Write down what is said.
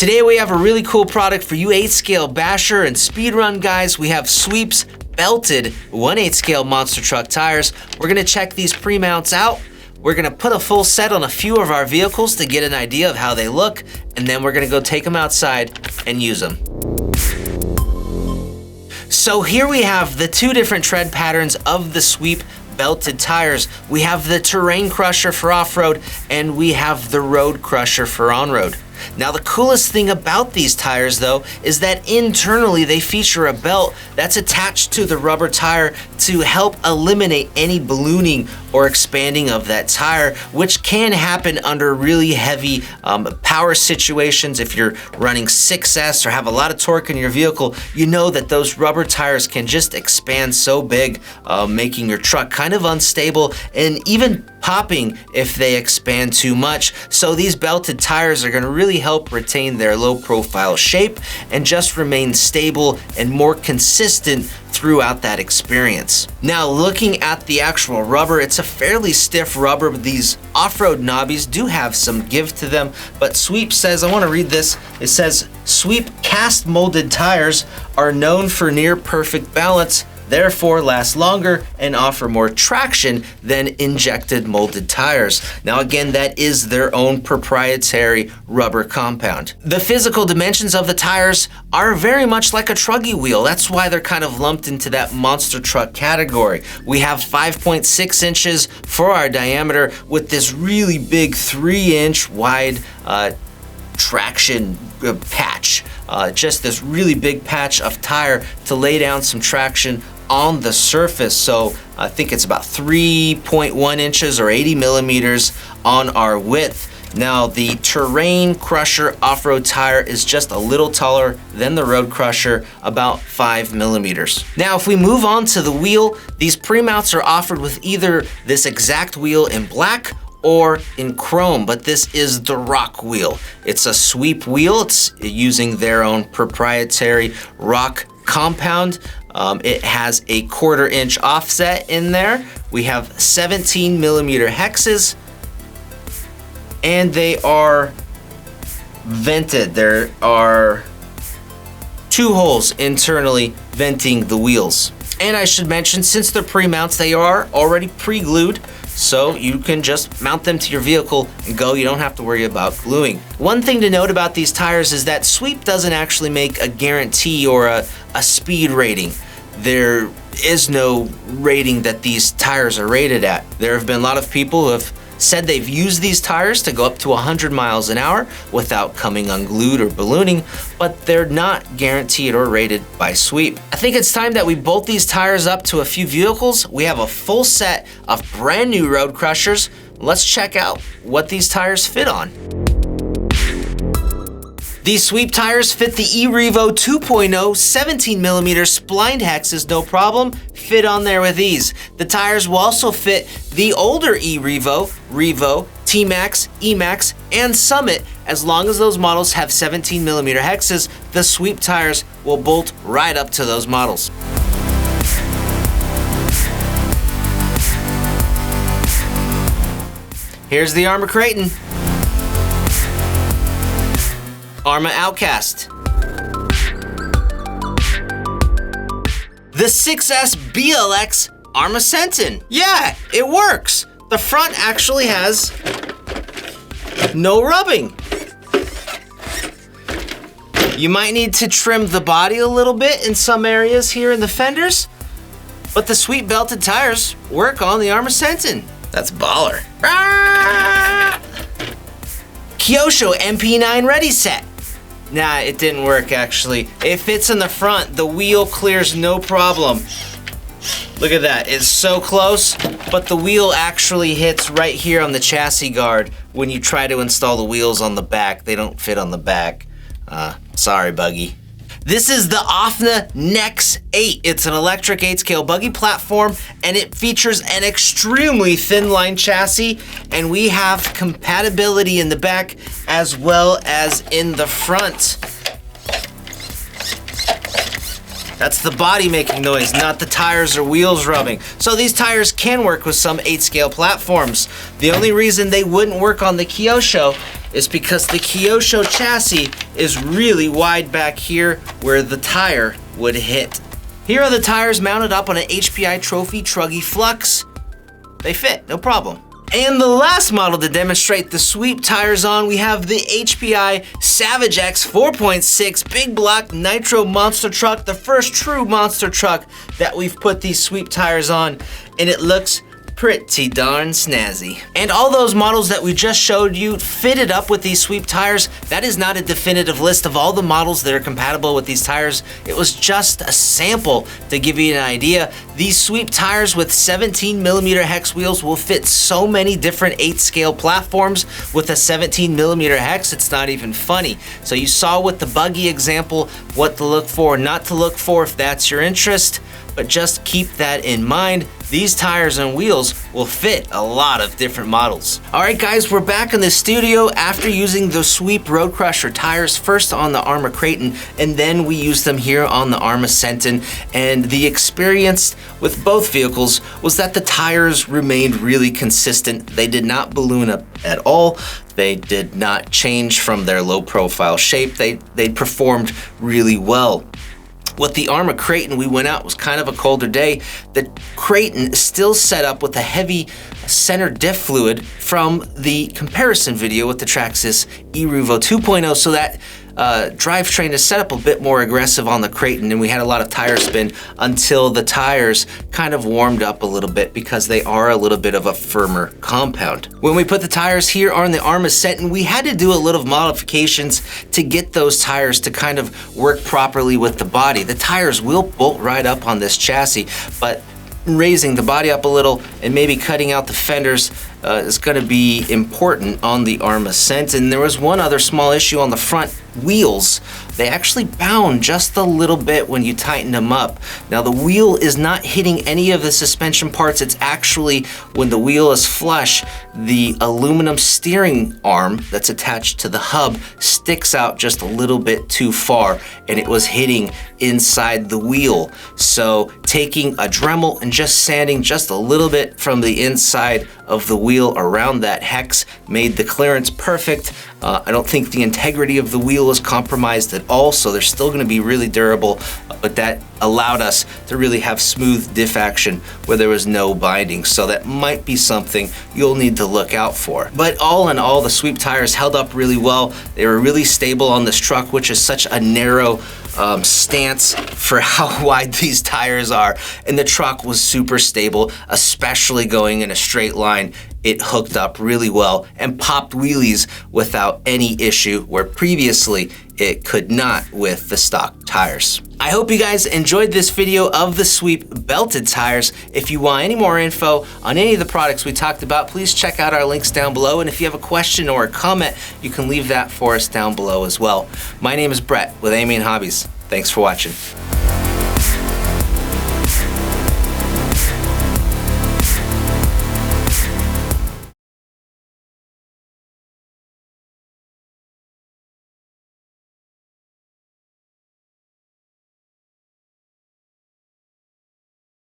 Today we have a really cool product for you 8-scale basher and speedrun guys. We have Sweep's belted 1/8 scale monster truck tires. We're gonna check these pre-mounts out. We're gonna put a full set on a few of our vehicles to get an idea of how they look, and then we're gonna go take them outside and use them. So here we have the two different tread patterns of the Sweep belted tires. We have the Terrain Crusher for off-road, and we have the Road Crusher for on-road. Now the coolest thing about these tires though is that internally they feature a belt that's attached to the rubber tire to help eliminate any ballooning or expanding of that tire, which can happen under really heavy power situations. If you're running 6S or have a lot of torque in your vehicle, you know that those rubber tires can just expand so big, making your truck kind of unstable and even popping if they expand too much. So these belted tires are going to really help retain their low profile shape and just remain stable and more consistent throughout that experience. Now looking at the actual rubber, it's a fairly stiff rubber. These off-road knobbies do have some give to them, but Sweep says, I want to read this, it says, Sweep cast molded tires are known for near perfect balance, therefore last longer and offer more traction than injected molded tires. Now again, that is their own proprietary rubber compound. The physical dimensions of the tires are very much like a truggy wheel. That's why they're kind of lumped into that monster truck category. We have 5.6 inches for our diameter with this really big 3-inch wide traction patch. Just this really big patch of tire to lay down some traction on the surface. So I think it's about 3.1 inches or 80 millimeters on our width. Now the Terrain Crusher off-road tire is just a little taller than the Road Crusher, about 5 millimeters. Now if we move on to the wheel, these pre-mounts are offered with either this exact wheel in black or in chrome, but this is the Rock wheel. It's a Sweep wheel. It's using their own proprietary Rock compound. It has a 1/4 inch offset in there. We have 17 millimeter hexes, and they are vented. There are 2 holes internally venting the wheels. And I should mention, since they're pre-mounts, they are already pre-glued, so you can just mount them to your vehicle and go. You don't have to worry about gluing. One thing to note about these tires is that Sweep doesn't actually make a guarantee or a speed rating. There is no rating that these tires are rated at. There have been a lot of people who have said they've used these tires to go up to 100 miles an hour without coming unglued or ballooning, but they're not guaranteed or rated by Sweep. I think it's time that we bolt these tires up to a few vehicles. We have a full set of brand new Road Crushers. Let's check out what these tires fit on. These Sweep tires fit the eRevo 2.0 17 millimeter splined hexes, no problem, fit on there with ease. The tires will also fit the older eRevo, Revo, T-Max, E-Max, and Summit. As long as those models have 17 millimeter hexes, the Sweep tires will bolt right up to those models. Here's the ARMA Creighton. ARMA Outcast. The 6S BLX ARMA Creighton. Yeah, it works. The front actually has no rubbing. You might need to trim the body a little bit in some areas here in the fenders, but the Sweep belted tires work on the ARMA Creighton. That's baller. Kyosho MP9 Ready Set. Nah, it didn't work actually. It fits in the front. The wheel clears no problem. Look at that, it's so close, but the wheel actually hits right here on the chassis guard when you try to install the wheels on the back. They don't fit on the back. Sorry, Buggy. This is the OFNA Nex 8. It's an electric 8-scale buggy platform, and it features an extremely thin line chassis, and we have compatibility in the back as well as in the front. That's the body making noise, not the tires or wheels rubbing. So these tires can work with some 8-scale platforms. The only reason they wouldn't work on the Kyosho is because the Kyosho chassis is really wide back here where the tire would hit. Here are the tires mounted up on an HPI Trophy Truggy Flux. They fit, no problem. And the last model to demonstrate the sweep tires on, we have the HPI Savage X 4.6 Big Block Nitro Monster Truck, the first true monster truck that we've put these sweep tires on, and it looks pretty darn snazzy. And all those models that we just showed you fitted up with these sweep tires. That is not a definitive list of all the models that are compatible with these tires. It was just a sample to give you an idea. These sweep tires with 17mm hex wheels will fit so many different 8-scale platforms. With a 17mm hex, it's not even funny. So you saw with the Buggy example what to look for, not to look for if that's your interest. But just keep that in mind. These tires and wheels will fit a lot of different models. All right, guys, we're back in the studio after using the Sweep Road Crusher tires first on the ARMA Creighton, and then we used them here on the ARMA Creighton. And the experience with both vehicles was that the tires remained really consistent. They did not balloon up at all. They did not change from their low profile shape. They performed really well. With the ARMA Creighton, we went out, it was kind of a colder day. The Creighton is still set up with a heavy center diff fluid from the comparison video with the Traxxas eRuvo 2.0, so that drivetrain is set up a bit more aggressive on the Creighton, and we had a lot of tire spin until the tires kind of warmed up a little bit because they are a little bit of a firmer compound. When we put the tires here on the ARMA Creighton, we had to do a little modifications to get those tires to kind of work properly with the body. The tires will bolt right up on this chassis, but raising the body up a little and maybe cutting out the fenders is going to be important on the ARMA Creighton. And there was one other small issue on the front wheels. They actually bound just a little bit when you tighten them up. Now the wheel is not hitting any of the suspension parts. It's actually, when the wheel is flush, the aluminum steering arm that's attached to the hub sticks out just a little bit too far, and it was hitting inside the wheel. So taking a Dremel and just sanding just a little bit from the inside of the wheel around that hex made the clearance perfect. I don't think the integrity of the wheel is compromised at all, so they're still going to be really durable, but that allowed us to really have smooth diff action where there was no binding. So that might be something you'll need to look out for. But all in all, the sweep tires held up really well. They were really stable on this truck, which is such a narrow stance for how wide these tires are. And the truck was super stable, especially going in a straight line. It hooked up really well and popped wheelies without any issue, where previously it could not with the stock tires. I hope you guys enjoyed this video of the Sweep belted tires. If you want any more info on any of the products we talked about, please check out our links down below. And if you have a question or a comment, you can leave that for us down below as well. My name is Brett with AMain Hobbies. Thanks for watching.